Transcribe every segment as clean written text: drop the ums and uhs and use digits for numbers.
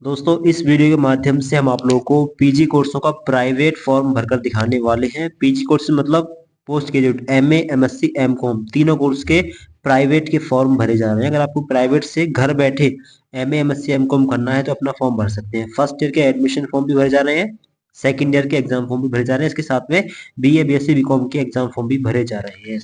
दोस्तों इस वीडियो के माध्यम से हम आप लोगों को पीजी कोर्सों का प्राइवेट फॉर्म भरकर दिखाने वाले हैं। पीजी कोर्स मतलब post graduate MA, MSc, MCom तीनों कोर्स के प्राइवेट के फॉर्म भरे जा रहे हैं। अगर आपको प्राइवेट से घर बैठे एमए, एमएससी, एमकॉम करना है तो अपना फॉर्म भर सकते हैं। फर्स्ट ईयर के एडमिशन फॉर्म भी भरे जा रहे हैं, सेकेंड ईयर के एग्जाम फॉर्म भी भरे जा रहे हैं, इसके साथ में बीए, बीएससी, बीकॉम के एग्जाम फॉर्म भी भरे जा रहे हैं।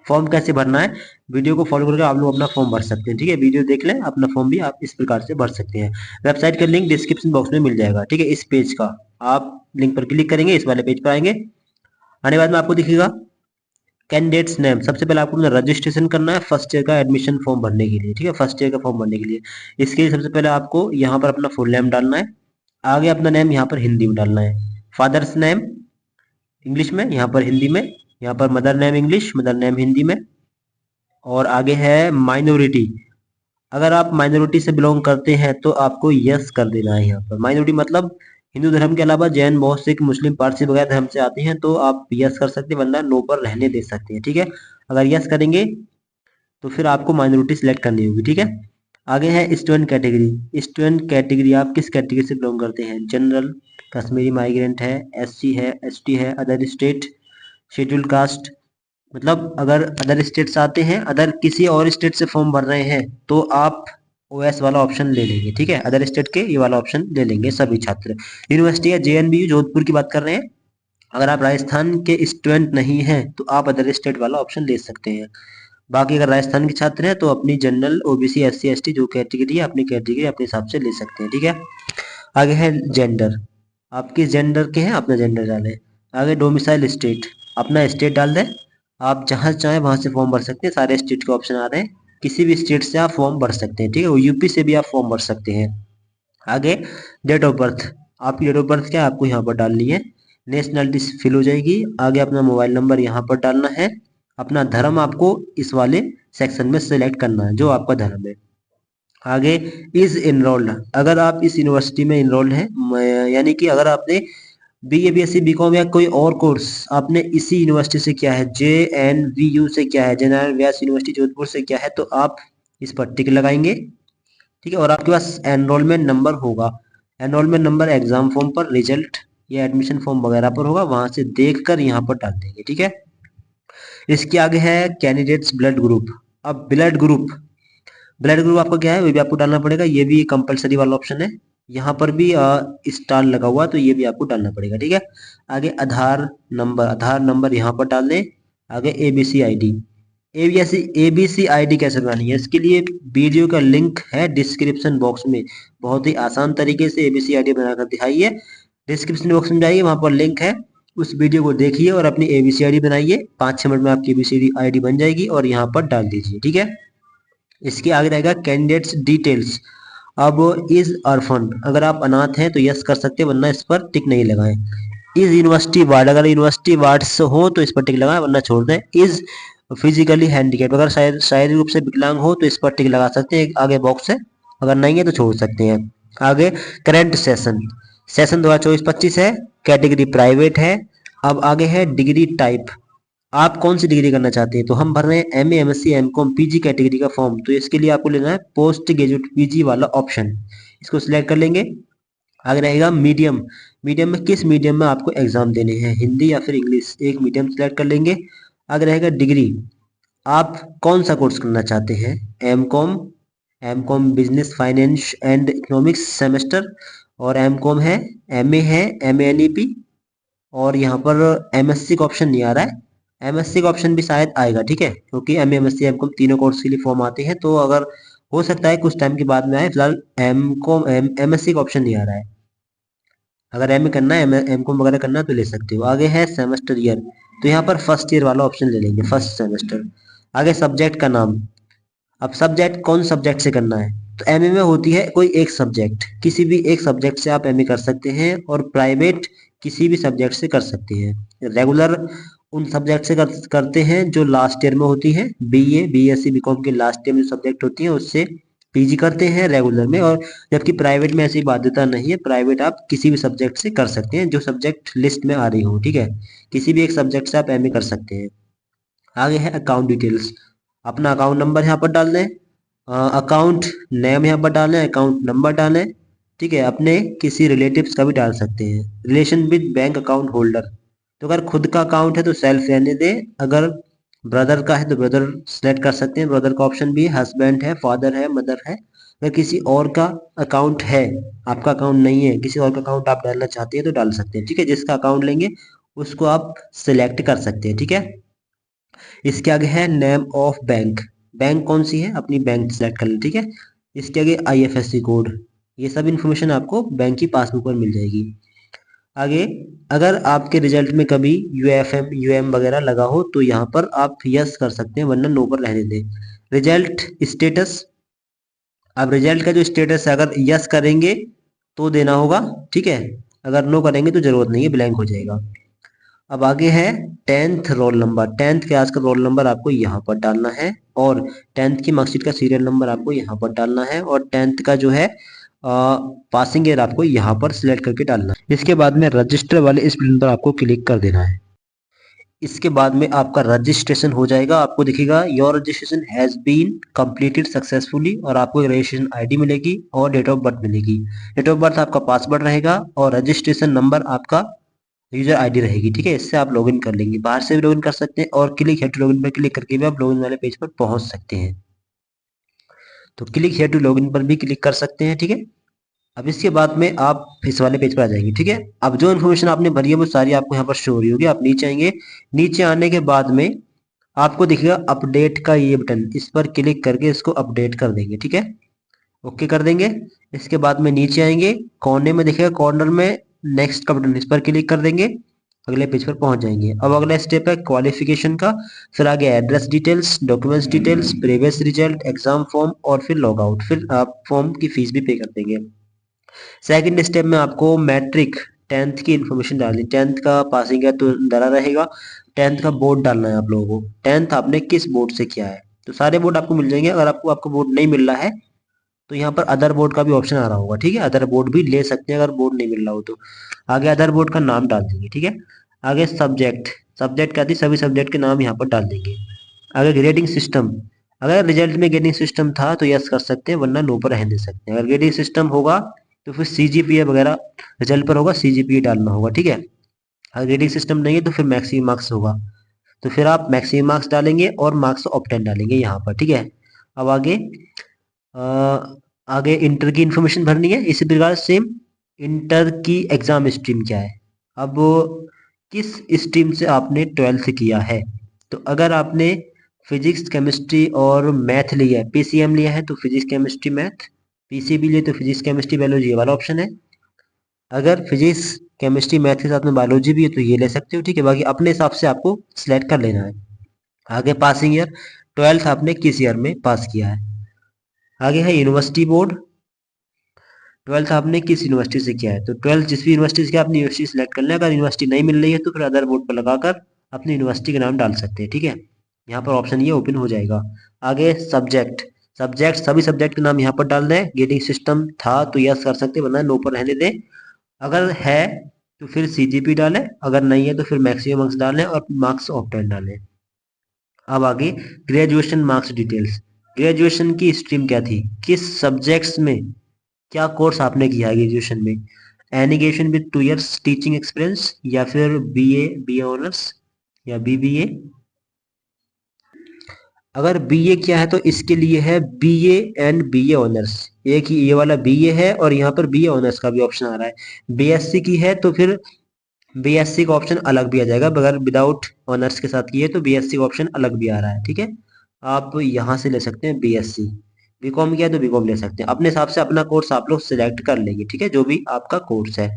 फॉर्म कैसे भरना है, वीडियो को फॉलो करके आप लोग अपना फॉर्म भर सकते हैं। ठीक है, वीडियो देख लें, अपना फॉर्म भी आप इस प्रकार से भर सकते हैं। वेबसाइट का लिंक डिस्क्रिप्शन बॉक्स में मिल जाएगा। ठीक है, इस पेज का आप लिंक पर क्लिक करेंगे, इस वाले पेज पर आएंगे। आने के बाद में आपको दिखेगा कैंडिडेट्स नेम। सबसे पहले आपको रजिस्ट्रेशन करना है फर्स्ट ईयर का एडमिशन फॉर्म भरने के लिए। ठीक है, फर्स्ट ईयर का फॉर्म भरने के लिए इसके लिए सबसे पहले आपको यहाँ पर अपना फुल नेम डालना है। आगे अपना नेम यहाँ पर हिंदी में डालना है। फादर्स नेम इंग्लिश में, यहाँ पर हिंदी में। यहाँ पर mother name English, mother name Hindi में। और आगे है माइनॉरिटी। अगर आप माइनॉरिटी से बिलोंग करते हैं तो आपको यस कर देना है। यहाँ पर माइनॉरिटी मतलब हिंदू धर्म के अलावा जैन, बौद्ध, सिख, मुस्लिम, पारसी वगैरह धर्म से आते हैं तो आप यस कर सकते हैं, वरना नो पर रहने दे सकते हैं। ठीक है, अगर यस करेंगे तो फिर आपको माइनॉरिटी सिलेक्ट करनी होगी। ठीक है, आगे है स्टूडेंट कैटेगरी। स्टूडेंट कैटेगरी आप किस कैटेगरी से बिलोंग करते हैं? जनरल, कश्मीरी माइग्रेंट है, एससी है, एसटी है, अदर स्टेट, शेड्यूल्ड कास्ट। मतलब अगर अदर स्टेट से आते हैं, अदर किसी और स्टेट से फॉर्म भर रहे हैं तो आप ओएस वाला ऑप्शन ले लेंगे। ठीक है, अदर स्टेट के ये वाला ऑप्शन ले लेंगे सभी छात्र। यूनिवर्सिटी है जेएनबीयू जोधपुर की बात कर रहे हैं। अगर आप राजस्थान के स्टूडेंट नहीं हैं तो आप अदर स्टेट वाला ऑप्शन ले सकते हैं। बाकी अगर राजस्थान के छात्र हैं तो अपनी जनरल, ओबीसी, एससी, एसटी जो कैटेगरी है अपनी कैटेगरी अपने हिसाब से ले सकते हैं। ठीक है, आगे है जेंडर। आप किस जेंडर के हैं, अपना जेंडर डालें। आगे डोमिसाइल स्टेट, अपना स्टेट डाल दें। आप जहाँ चाहें वहाँ से फॉर्म भर सकते हैं, सारे स्टेट के ऑप्शन आ रहे हैं। किसी भी स्टेट से आप फॉर्म भर सकते हैं। ठीक है, वो यूपी से भी आप फॉर्म भर सकते हैं। आगे डेट ऑफ बर्थ, आपकी डेट ऑफ बर्थ क्या है आपको यहाँ पर डालनी है। नेशनलिटी फिल हो जाएगी। आगे अपना मोबाइल नंबर यहाँ पर डालना है। अपना धर्म आपको इस वाले सेक्शन में सिलेक्ट करना है, जो आपका धर्म है। आगे इज इनरोल्ड, अगर आप इस यूनिवर्सिटी में इनरोल्ड हैं, यानी कि अगर आपने बीए, बीएससी, बीकॉम या कोई और कोर्स आपने इसी यूनिवर्सिटी से किया है, जेएनवीयू से किया है, जयनारायण व्यास यूनिवर्सिटी जोधपुर से किया है, तो आप इस पर टिक लगाएंगे। ठीक है, और आपके पास एनरोलमेंट नंबर होगा। एनरोलमेंट नंबर एग्जाम फॉर्म पर, रिजल्ट या एडमिशन फॉर्म वगैरह पर होगा, वहां से देखकर यहाँ पर डाल देंगे। ठीक है, इसके आगे है कैंडिडेट्स ब्लड ग्रुप। अब ब्लड ग्रुप आपका क्या है वो भी आपको डालना पड़ेगा। ये भी कंपलसरी वाला ऑप्शन है। यहाँ पर भी स्टार लगा हुआ तो ये भी आपको डालना पड़ेगा। ठीक है, आगे आधार नंबर यहाँ पर डाल दें। आगे एबीसी आईडी। एबीसी आईडी कैसे बनानी है, इसके लिए वीडियो का लिंक है डिस्क्रिप्शन बॉक्स में। बहुत ही आसान तरीके से एबीसी आईडी बनाकर दिखाइए। डिस्क्रिप्शन बॉक्स में जाइए, वहां पर लिंक है, उस वीडियो को देखिए और अपनी एबीसी आईडी बनाइए। 5-6 मिनट में आपकी एबीसी आईडी बन जाएगी और यहाँ पर डाल दीजिए। ठीक है, इसके आगे रहेगा कैंडिडेट्स डिटेल्स। अब इज अर्फन, अगर आप अनाथ हैं तो यस कर सकते हैं, वरना इस पर टिक नहीं लगाएं। इज यूनिवर्सिटी वार्ड, अगर यूनिवर्सिटी वार्ड से हो तो इस पर टिक लगाएं, वरना छोड़ दें। इज फिजिकली हैंडीकैप, अगर शारीरिक रूप से विकलांग हो तो इस पर टिक लगा सकते हैं, आगे बॉक्स है। अगर नहीं है तो छोड़ सकते हैं। आगे करंट सेशन 2024-25 है, कैटेगरी प्राइवेट है। अब आगे है डिग्री टाइप, आप कौन सी डिग्री करना चाहते हैं, तो हम भर रहे हैं MA, MSc, MCom, PG category का फॉर्म, तो इसके लिए आपको लेना है पोस्ट ग्रेजुएट पीजी वाला ऑप्शन, इसको सिलेक्ट कर लेंगे। आगे रहेगा मीडियम। मीडियम में किस मीडियम में आपको एग्जाम देने हैं, हिंदी या फिर इंग्लिश, एक मीडियम सिलेक्ट कर लेंगे। आगे रहेगा डिग्री, आप कौन सा कोर्स करना चाहते हैं, MCom, MCom business finance and economics semester, और एमकॉम है, एमए है, एमए एनईपी, और यहाँ पर एमएससी का ऑप्शन नहीं आ रहा है। एमएससी का ऑप्शन भी शायद आएगा। ठीक है, क्योंकि एमए, एमएससी, एमकॉम तीनों कोर्स के लिए फॉर्म आते हैं, तो अगर हो सकता है कुछ टाइम के बाद में आए। फिलहाल एमकॉम एमएससी का ऑप्शन नहीं आ रहा है। अगर एमए करना है, एमकॉम वगैरह करना है तो ले सकते हो। आगे है सेमेस्टर ईयर, तो यहाँ पर फर्स्ट ईयर वाला ऑप्शन ले लेंगे, फर्स्ट सेमेस्टर। आगे सब्जेक्ट का नाम, अब सब्जेक्ट कौन सब्जेक्ट से करना है, तो एमए में होती है कोई एक सब्जेक्ट, किसी भी एक सब्जेक्ट से आप एमए कर सकते हैं, और प्राइवेट किसी भी सब्जेक्ट से कर सकते हैं। रेगुलर उन सब्जेक्ट से करते हैं जो लास्ट ईयर में होती है, बीए, बीएससी, बीकॉम के लास्ट ईयर में जो सब्जेक्ट होती है उससे पीजी करते हैं रेगुलर में। और जबकि प्राइवेट में ऐसी बाध्यता नहीं है, प्राइवेट आप किसी भी सब्जेक्ट से कर सकते हैं जो सब्जेक्ट लिस्ट में आ रही हो। ठीक है, किसी भी एक सब्जेक्ट से आप एमए कर सकते हैं। आगे है अकाउंट डिटेल्स, अपना अकाउंट नंबर यहाँ पर डाल दें, अकाउंट नेम यहाँ पर डालें, अकाउंट नंबर डालें। ठीक है, अपने किसी रिलेटिव्स का भी डाल सकते हैं। Relation with bank account holder, तो अगर खुद का अकाउंट है तो सेल्फ रहने दें, अगर ब्रदर का है तो ब्रदर सेलेक्ट कर सकते हैं, ब्रदर का ऑप्शन भी है, हस्बैंड है, फादर है, मदर है। अगर किसी और का अकाउंट है, आपका अकाउंट नहीं है, किसी और का अकाउंट आप डालना चाहते हैं तो डाल सकते हैं। ठीक है, जिसका अकाउंट लेंगे उसको आप सिलेक्ट कर सकते हैं। ठीक है, इसके आगे है नेम ऑफ बैंक, बैंक कौन सी है अपनी बैंक सेलेक्ट कर लें। ठीक है, इसके आगे आईएफएससी कोड, ये सब इन्फॉर्मेशन आपको बैंक की पासबुक पर मिल जाएगी। आगे, अगर आपके रिजल्ट में कभी यूएफएम यूएम वगैरह लगा हो तो यहाँ पर आप यस कर सकते हैं, वरना नो पर रहने दें। रिजल्ट स्टेटस, अब रिजल्ट का जो स्टेटस है अगर यस करेंगे तो देना होगा। ठीक है, अगर नो करेंगे तो जरूरत नहीं है, ब्लैंक हो जाएगा। अब आगे है tenth roll number, tenth class का रोल नंबर आपको यहाँ पर डालना है, और टेंथ की मार्कशीट का सीरियल नंबर आपको यहाँ पर डालना है, और टेंथ का जो है पासिंग ईयर आपको यहाँ पर सिलेक्ट करके डालना है। इसके बाद में रजिस्टर वाले इस बटन पर आपको क्लिक कर देना है। इसके बाद में आपका रजिस्ट्रेशन हो जाएगा, आपको दिखेगा your registration has been completed successfully, और आपको रजिस्ट्रेशन आईडी मिलेगी और डेट ऑफ बर्थ मिलेगी। डेट ऑफ बर्थ आपका पासवर्ड रहेगा और रजिस्ट्रेशन नंबर आपका यूजर आईडी रहेगी। ठीक है, इससे आप लॉगिन कर लेंगे, बाहर से भी लॉगिन कर सकते हैं, और क्लिक हियर टू लॉगिन पर क्लिक करके भी आप लॉगिन वाले पेज पर पहुंच सकते हैं। तो क्लिक हियर टू लॉगिन पर भी क्लिक कर सकते हैं। ठीक है, अब इसके बाद में आप इस वाले पेज पर आ जाएंगे। ठीक है, अब जो इन्फॉर्मेशन आपने भरी है वो सारी आपको यहाँ पर शो हो रही होगी। आप नीचे आएंगे, नीचे आने के बाद में आपको दिखेगा अपडेट का ये बटन, इस पर क्लिक करके इसको अपडेट कर देंगे। ठीक है, ओके कर देंगे। इसके बाद में नीचे आएंगे, कोने में दिखेगा कॉर्नर में नेक्स्ट का बटन, इस पर क्लिक कर देंगे, अगले पेज पर पहुंच जाएंगे। अब अगला स्टेप है क्वालिफिकेशन का, फिर आगे address details, documents details, previous result, exam form, और फिर लॉग आउट, फिर आप फॉर्म की फीस भी पे कर देंगे। सेकंड स्टेप में आपको मैट्रिक टेंथ की इन्फॉर्मेशन डालनी, टेंथ का पासिंग है तो डरा रहेगा, टेंथ का बोर्ड डालना है आप लोगों को, टेंथ आपने किस बोर्ड से किया है। तो सारे बोर्ड आपको मिल जाएंगे, अगर आपको आपको बोर्ड नहीं मिल रहा है तो यहाँ पर अदर बोर्ड का भी ऑप्शन आ रहा होगा। ठीक है, अदर बोर्ड भी ले सकते हैं अगर बोर्ड नहीं मिल रहा हो तो। आगे अदर बोर्ड का नाम डाल देंगे। ठीक है, आगे सब्जेक्ट, सब्जेक्ट का सभी सब्जेक्ट के नाम यहाँ पर डाल देंगे। आगे ग्रेडिंग सिस्टम, अगर रिजल्ट में ग्रेडिंग सिस्टम था तो यस कर सकते हैं, वरना नो पर रहने दे सकते हैं। अगर ग्रेडिंग सिस्टम होगा तो फिर सीजीपीए वगैरह रिजल्ट पर होगा, सीजीपीए डालना होगा। ठीक है, अगर ग्रेडिंग सिस्टम नहीं है तो फिर मैक्सिमम मार्क्स होगा, तो फिर आप मैक्सिमम मार्क्स डालेंगे और मार्क्स ऑब्टेन डालेंगे यहाँ पर। ठीक है, अब आगे आगे इंटर की इंफॉर्मेशन भरनी है, इसी प्रकार सेम इंटर की एग्जाम स्ट्रीम क्या है। अब किस स्ट्रीम से आपने ट्वेल्थ किया है, तो अगर आपने फिजिक्स केमिस्ट्री और मैथ लिया है, पीसीएम लिया है तो फिजिक्स केमिस्ट्री मैथ, पीसीबी लिए तो फिजिक्स केमिस्ट्री बायोलॉजी, ये वाला ऑप्शन है। अगर फिजिक्स केमिस्ट्री मैथ के साथ में बायोलॉजी भी है तो ये ले सकते हो। ठीक है, बाकी अपने हिसाब से आपको सिलेक्ट कर लेना है। आगे पासिंग ईयर, ट्वेल्थ आपने किस ईयर में पास किया है। आगे है यूनिवर्सिटी बोर्ड, ट्वेल्थ आपने किस यूनिवर्सिटी से किया है, तो ट्वेल्थ जिस भी यूनिवर्सिटी से किया अपनी यूनिवर्सिटी सेलेक्ट कर लें, अगर यूनिवर्सिटी नहीं मिल रही है तो फिर अदर बोर्ड पर लगाकर अपनी यूनिवर्सिटी का नाम डाल सकते हैं। ठीक है, यहाँ पर ऑप्शन ये ओपन हो जाएगा। आगे सब्जेक्ट, सब्जेक्ट सभी सब्जेक्ट के नाम यहाँ पर डाल दें, ग्रेडिंग सिस्टम था तो यस कर सकते हैं, वरना नो पर रहने दें। अगर है तो फिर सीजीपी डालें, अगर नहीं है तो फिर मैक्सिमम मार्क्स डालें और मार्क्स ऑफ 10 डालें। अब आगे ग्रेजुएशन मार्क्स डिटेल्स, ग्रेजुएशन की स्ट्रीम क्या थी, किस सब्जेक्ट्स में क्या कोर्स आपने किया है ग्रेजुएशन में, any graduation with 2 years teaching experience, या फिर बीए, बीए ऑनर्स, या बीबीए। अगर बीए किया है तो इसके लिए है बीए एंड बीए ऑनर्स, एक ही ये वाला बीए है और यहाँ पर बीए ऑनर्स का भी ऑप्शन आ रहा है। बीएससी की है तो फिर बीएससी का ऑप्शन अलग भी आ जाएगा, अगर विदाउट ऑनर्स के साथ की है तो बीएससी का ऑप्शन अलग भी आ रहा है। ठीक है, आप यहाँ से ले सकते हैं बीएससी, बीकॉम किया है तो बीकॉम ले सकते हैं, अपने हिसाब से अपना कोर्स आप लोग सिलेक्ट कर लेंगे। ठीक है, जो भी आपका कोर्स है।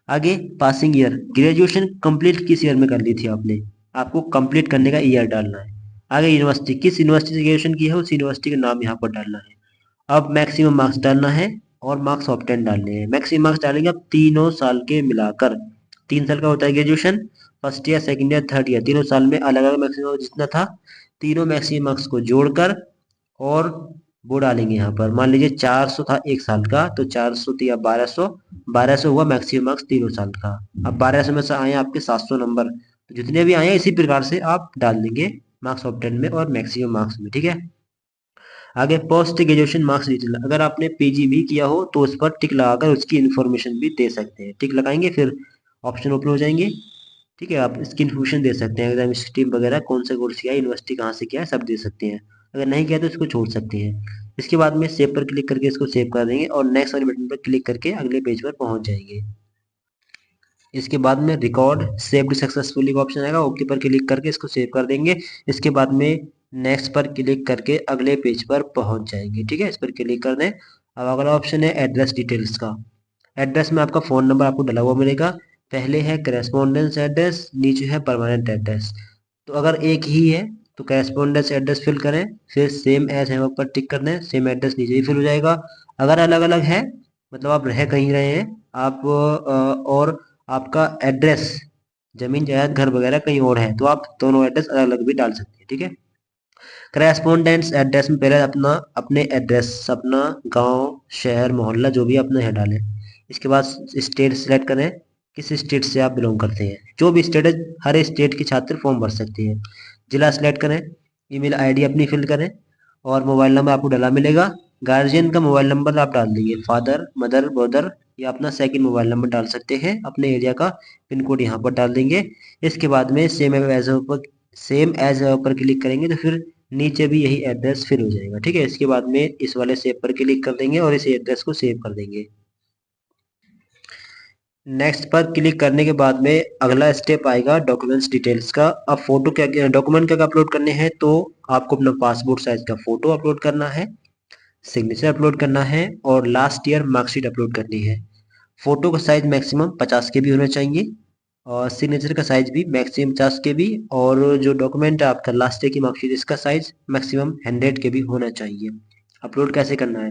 आगे पासिंग ईयर, ग्रेजुएशन कंप्लीट किस ईयर में कर ली थी आपने, आपको कंप्लीट करने का ईयर डालना है। आगे यूनिवर्सिटी, किस यूनिवर्सिटी से ग्रेजुएशन की है उस यूनिवर्सिटी का नाम यहाँ पर डालना है। अब मैक्सिमम मार्क्स डालना है और मार्क्स ऑफ 10 डालने हैं। मैक्सिमम मार्क्स डालेंगे अब तीनों साल के मिलाकर, 3 साल का होता है graduation, first year, second year, third year, तीनों साल में अलग अलग मैक्सिमम जितना था, तीनों मैक्सिमम मार्क्स को जोड़कर और वो डालेंगे यहाँ पर। मान लीजिए 400 था एक साल का, तो 400 या 1200, 1200 हुआ मैक्सिमम मार्क्स तीनों साल का। अब 1200 में से आए आपके 700 नंबर, तो जितने भी आए इसी प्रकार से आप डाल देंगे मार्क्स ऑफ 10 में और मैक्सिमम मार्क्स में। ठीक है, आगे पोस्ट ग्रेजुएशन मार्क्स डिटेल, अगर आपने पीजी भी किया हो तो उस पर टिक लगाकर उसकी इन्फॉर्मेशन भी दे सकते हैं। टिक लगाएंगे फिर ऑप्शन ओपन हो जाएंगे। ठीक है, आप इसकी इन्फॉर्मेशन दे सकते हैं, एग्जाम स्ट्रीम वगैरह, कौन सा कोर्स किया है, यूनिवर्सिटी कहाँ से किया है, सब दे सकते हैं। अगर नहीं किया तो इसको छोड़ सकते हैं। इसके बाद में सेव पर क्लिक करके इसको सेव कर देंगे और नेक्स्ट वाले बटन पर क्लिक करके अगले पेज पर पहुंच जाएंगे। इसके बाद में रिकॉर्ड सेव्ड सक्सेसफुली का ऑप्शन आएगा, ओके पर क्लिक करके इसको सेव कर देंगे। इसके बाद में नेक्स्ट पर क्लिक करके अगले पेज पर पहुंच जाएंगे। ठीक है, इस पर क्लिक कर दें। अब अगला ऑप्शन है एड्रेस डिटेल्स का। एड्रेस में आपका फ़ोन नंबर आपको डला हुआ मिलेगा। पहले है करेस्पॉन्डेंस एड्रेस, नीचे है परमानेंट एड्रेस। तो अगर एक ही है तो करेस्पॉन्डेंस एड्रेस फिल करें, फिर सेम एज है पर टिक कर दें, सेम एड्रेस नीचे ही फिल हो जाएगा। अगर अलग अलग है, मतलब आप रह कहीं रहे हैं आप और आपका एड्रेस जमीन जायदाद घर वगैरह कहीं और है, तो आप दोनों एड्रेस अलग अलग भी डाल सकते हैं। ठीक है, करेस्पॉन्डेंस एड्रेस में पहले अपना अपने एड्रेस, अपना गांव शहर मोहल्ला जो भी अपना है डालें। इसके बाद स्टेट सेलेक्ट करें, किस स्टेट से आप बिलोंग करते हैं। जो भी स्टेट है, हर स्टेट के छात्र फॉर्म भर सकते हैं। जिला सेलेक्ट करें, ईमेल आईडी अपनी फिल करें और मोबाइल नंबर आपको डाला मिलेगा। गार्जियन का मोबाइल नंबर आप डाल देंगे, फादर मदर ब्रदर, या अपना सेकंड मोबाइल नंबर डाल सकते हैं। अपने एरिया का पिन कोड यहाँ पर डाल देंगे। इसके बाद में सेम एज पर क्लिक करेंगे तो फिर नीचे भी यही एड्रेस फिल हो जाएगा। ठीक है, इसके बाद में इस वाले सेव पर क्लिक कर देंगे और इस एड्रेस को सेव कर देंगे। नेक्स्ट पर क्लिक करने के बाद में अगला स्टेप आएगा डॉक्यूमेंट्स डिटेल्स का। अब फोटो क्या डॉक्यूमेंट क्या अपलोड करने हैं, तो आपको अपना पासपोर्ट साइज का फोटो अपलोड करना है, सिग्नेचर अपलोड करना है और लास्ट ईयर मार्कशीट अपलोड करनी है। फोटो का साइज मैक्सिमम 50 के बी होना चाहिए और सिग्नेचर का साइज भी मैक्सिमम 50 के बी, और जो डॉक्यूमेंट है आपका लास्ट ईयर की मार्कशीट, इसका साइज मैक्सिमम 100 के बी होना चाहिए। अपलोड कैसे करना है,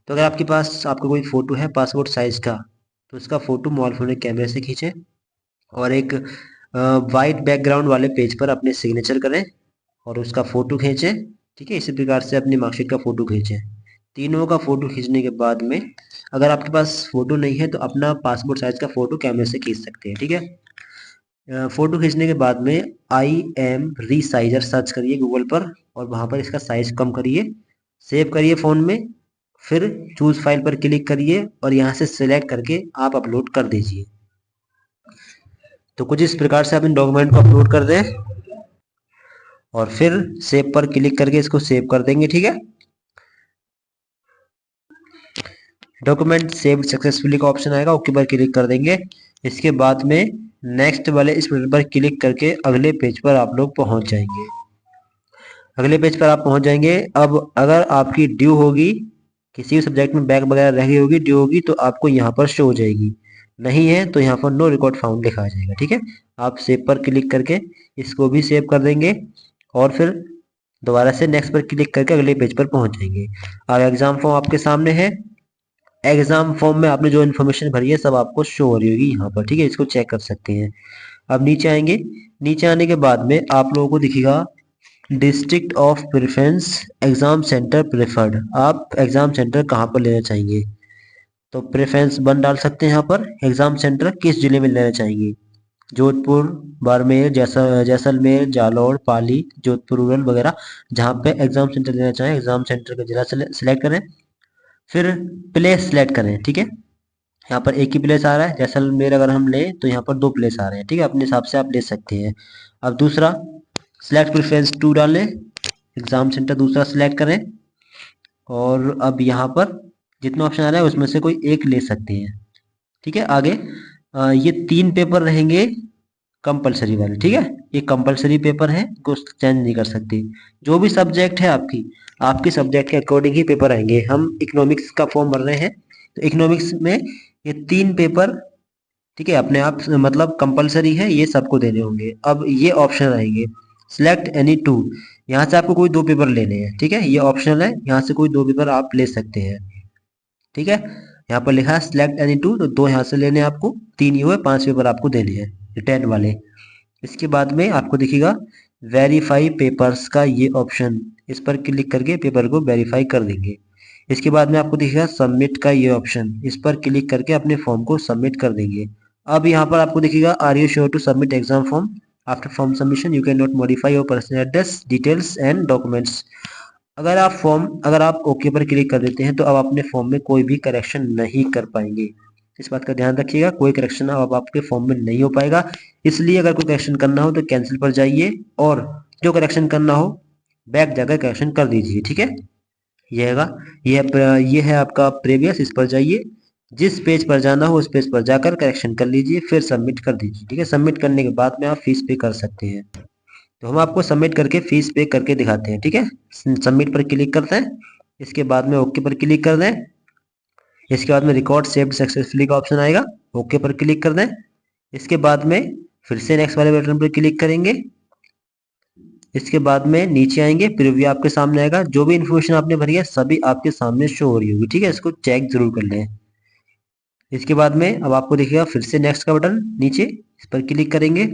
तो अगर आपके पास आपका कोई फोटो है पासपोर्ट साइज का, तो उसका फोटो मोबाइल फोन के कैमरे से खींचें और एक वाइट बैकग्राउंड वाले पेज पर अपने सिग्नेचर करें और उसका फोटो खींचें। ठीक है, इसी प्रकार से अपनी मार्कशीट का फोटो खींचें। तीनों का फोटो खींचने के बाद में अगर आपके पास फोटो नहीं है तो अपना पासपोर्ट साइज का फोटो कैमरे से खींच सकते हैं। ठीक है, फोटो खींचने के बाद में आई एम रीसाइजर सर्च करिए गूगल पर और वहां पर इसका साइज कम करिए, सेव करिए फ़ोन में, फिर चूज फाइल पर क्लिक करिए और यहाँ से सिलेक्ट करके आप अपलोड कर दीजिए। तो कुछ इस प्रकार से अपने डॉक्यूमेंट को अपलोड कर दें और फिर सेव पर क्लिक करके इसको सेव कर देंगे। ठीक है, डॉक्यूमेंट सेव सक्सेसफुली का ऑप्शन आएगा, ओके पर क्लिक कर देंगे। इसके बाद में नेक्स्ट वाले इस बटन पर क्लिक करके अगले पेज पर आप लोग पहुंच जाएंगे। अगले पेज पर आप पहुंच जाएंगे। अब अगर आपकी ड्यू होगी, किसी भी सब्जेक्ट में बैक वगैरह रह गई होगी, ड्यू होगी, तो आपको यहाँ पर शो हो जाएगी। नहीं है तो यहाँ पर नो रिकॉर्ड फाउंड लिखा आ जाएगा। ठीक है, आप सेव पर क्लिक करके इसको भी सेव कर देंगे और फिर दोबारा से नेक्स्ट पर क्लिक करके अगले पेज पर पहुंच जाएंगे। अब एग्जाम फॉर्म आपके सामने है। एग्जाम फॉर्म में आपने जो इन्फॉर्मेशन भरी है सब आपको शो हो रही होगी यहाँ पर। ठीक है, इसको चेक कर सकते हैं। अब नीचे आएंगे, नीचे आने के बाद में आप लोगों को दिखेगा district of preference, exam centre preferred. आप एग्जाम सेंटर कहाँ पर लेना चाहेंगे, तो प्रेफरेंस 1 डाल सकते हैं। यहाँ पर एग्जाम सेंटर किस जिले में लेना चाहेंगे, जोधपुर, बाड़मेर, जैसलमेर, जालौर, पाली, जोधपुर रूरल वगैरह, जहाँ पे एग्जाम सेंटर लेना चाहें एग्जाम सेंटर का जिला सेलेक्ट करें, फिर प्लेस सेलेक्ट करें। ठीक है, यहाँ पर एक ही प्लेस आ रहा है, जैसलमेर अगर हम लें तो यहाँ पर 2 प्लेस आ रहे हैं। ठीक है, अपने हिसाब से आप ले सकते हैं। अब दूसरा सिलेक्ट प्रेफरेंस 2 डालें, एग्जाम सेंटर दूसरा सिलेक्ट करें और अब यहाँ पर जितना ऑप्शन आ रहा है उसमें से कोई एक ले सकते हैं। ठीक है, आगे ये 3 पेपर रहेंगे कंपलसरी वाले। ठीक है, ये कंपलसरी पेपर है, कुछ चेंज नहीं कर सकते। जो भी सब्जेक्ट है आपकी, आपके सब्जेक्ट के अकॉर्डिंग ही पेपर आएंगे। हम इकोनॉमिक्स का फॉर्म भर रहे हैं तो इकोनॉमिक्स में ये 3 पेपर, ठीक है, अपने आप मतलब कंपलसरी है, ये सबको देने होंगे। अब ये ऑप्शन आएंगे सिलेक्ट एनी 2, यहाँ से आपको कोई 2 पेपर लेने हैं। ठीक है, ये ऑप्शनल है, यहाँ से कोई 2 पेपर आप ले सकते हैं। ठीक है, यहाँ पर लिखा है सिलेक्ट एनी 2, तो 2 यहाँ से लेने हैं आपको, 3 ये हुए, 5 पेपर आपको देने हैं रिटर्न वाले। इसके बाद में आपको दिखेगा वेरीफाई पेपर्स का ये ऑप्शन, इस पर क्लिक करके पेपर को वेरीफाई कर देंगे। इसके बाद में आपको दिखेगा सबमिट का ये ऑप्शन, इस पर क्लिक करके अपने फॉर्म को सबमिट कर देंगे। अब यहाँ पर आपको दिखेगा are you sure to submit exam form, after form submission you can not modify your personal address details and documents. अगर आप ओके पर क्लिक कर देते हैं तो अब अपने फॉर्म में कोई भी करेक्शन नहीं कर पाएंगे। इस बात का ध्यान रखिएगा, कोई करेक्शन अब आपके फॉर्म में नहीं हो पाएगा। इसलिए अगर कोई करेक्शन करना हो तो कैंसिल पर जाइए और जो करेक्शन करना हो बैक जाकर करेक्शन कर दीजिए, ठीक है। यह है ये है आपका प्रीवियस, इस पर जाइए, जिस पेज पर जाना हो उस पेज पर जाकर करेक्शन कर लीजिए, फिर सबमिट कर दीजिए, ठीक है। सबमिट करने के बाद में आप फीस पे कर सकते हैं। तो हम आपको सबमिट करके फीस पे करके दिखाते हैं, ठीक है। सबमिट पर क्लिक करते हैं, इसके बाद में ओके पर क्लिक कर दें, इसके बाद में रिकॉर्ड सेव्ड सक्सेसफुली का ऑप्शन आएगा, ओके पर क्लिक कर दें। इसके बाद में फिर से नेक्स्ट वाले बटन पर क्लिक करेंगे, इसके बाद में नीचे आएंगे, प्रीव्यू आपके सामने आएगा, जो भी इन्फॉर्मेशन आपने भरी है सभी आपके सामने शो हो रही होगी, ठीक है। इसको चेक जरूर कर लें। इसके बाद में अब आपको दिखेगा फिर से नेक्स्ट का बटन नीचे, इस पर क्लिक करेंगे।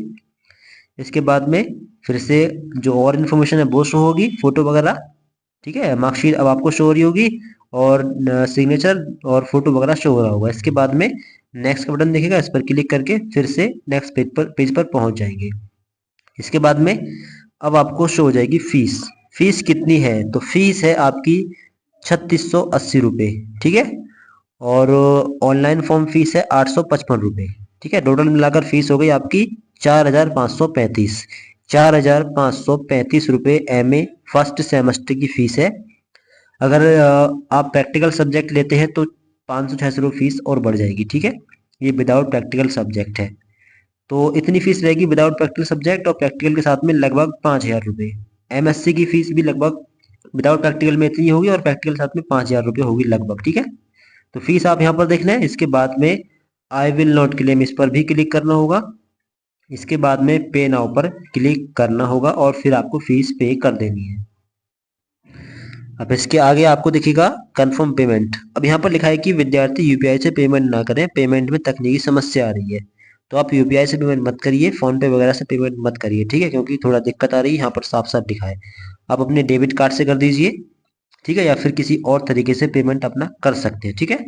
इसके बाद में फिर से जो और इन्फॉर्मेशन है वो शो होगी, फोटो वगैरह, ठीक है। मार्कशीट अब आपको शो हो रही होगी और सिग्नेचर और फोटो वगैरह शो हो रहा होगा। इसके बाद में नेक्स्ट का बटन दिखेगा, इस पर क्लिक करके फिर से नेक्स्ट पेज पर पहुंच जाएंगे। इसके बाद में अब आपको शो हो जाएगी फीस। फीस कितनी है, तो फीस है आपकी 3680 रुपये, ठीक है। और ऑनलाइन फॉर्म फीस है 855 रुपये, ठीक है। टोटल मिलाकर फीस हो गई आपकी 4535। 4535 रुपये MA फर्स्ट सेमेस्टर की फीस है। अगर आप प्रैक्टिकल सब्जेक्ट लेते हैं तो 500-600 फीस और बढ़ जाएगी, ठीक है। ये विदाउट प्रैक्टिकल सब्जेक्ट है। तो इतनी फीस रहेगी विदाउट प्रैक्टिकल सब्जेक्ट, और प्रैक्टिकल के साथ में लगभग 5000 रुपये। MSc की फीस भी लगभग विदाउट प्रैक्टिकल में इतनी होगी और प्रैक्टिकल के साथ में 5000 रुपये होगी लगभग, ठीक है। तो फीस आप यहाँ पर देख लें। इसके बाद में आई विल नॉट क्लेम, इस पर भी क्लिक करना होगा। इसके बाद में पे नाउ पर क्लिक करना होगा और फिर आपको फीस पे कर देनी है। अब इसके आगे आपको दिखेगा कंफर्म पेमेंट। अब यहाँ पर लिखा है कि विद्यार्थी यूपीआई से पेमेंट ना करें, पेमेंट में तकनीकी समस्या आ रही है। तो आप यूपीआई से पेमेंट मत करिए, फोन पे वगैरह से पेमेंट मत करिए, ठीक है, क्योंकि थोड़ा दिक्कत आ रही है। यहाँ पर साफ साफ लिखा है, आप अपने डेबिट कार्ड से कर दीजिए, ठीक है, या फिर किसी और तरीके से पेमेंट अपना कर सकते हैं, ठीक है।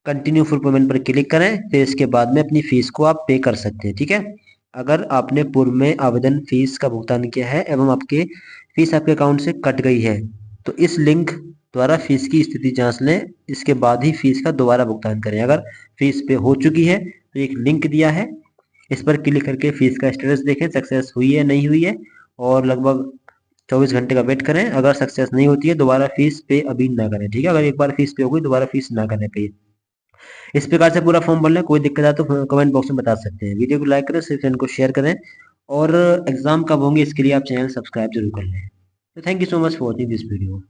कंटिन्यू फॉर पेमेंट पर क्लिक करें, फिर इसके बाद में अपनी फीस को आप पे कर सकते हैं, ठीक है। अगर आपने पूर्व में आवेदन फीस का भुगतान किया है एवं आपके फीस आपके अकाउंट से कट गई है तो इस लिंक द्वारा फीस की स्थिति जांच लें, इसके बाद ही फीस का दोबारा भुगतान करें। अगर फीस पे हो चुकी है तो एक लिंक दिया है, इस पर क्लिक करके फीस का स्टेटस देखें, सक्सेस हुई है नहीं हुई है, और लगभग 24 घंटे का वेट करें। अगर सक्सेस नहीं होती है दोबारा फीस पे अभी ना करें, ठीक है। अगर एक बार फीस पे हो गई दोबारा फीस ना करने पे। इस प्रकार से पूरा फॉर्म भरना है। कोई दिक्कत आए तो कमेंट बॉक्स में बता सकते हैं। वीडियो को लाइक करें, फ्रेंड को शेयर करें, और एग्जाम कब होंगे इसके लिए आप चैनल सब्सक्राइब जरूर कर लें। तो thank you so much for watching this video.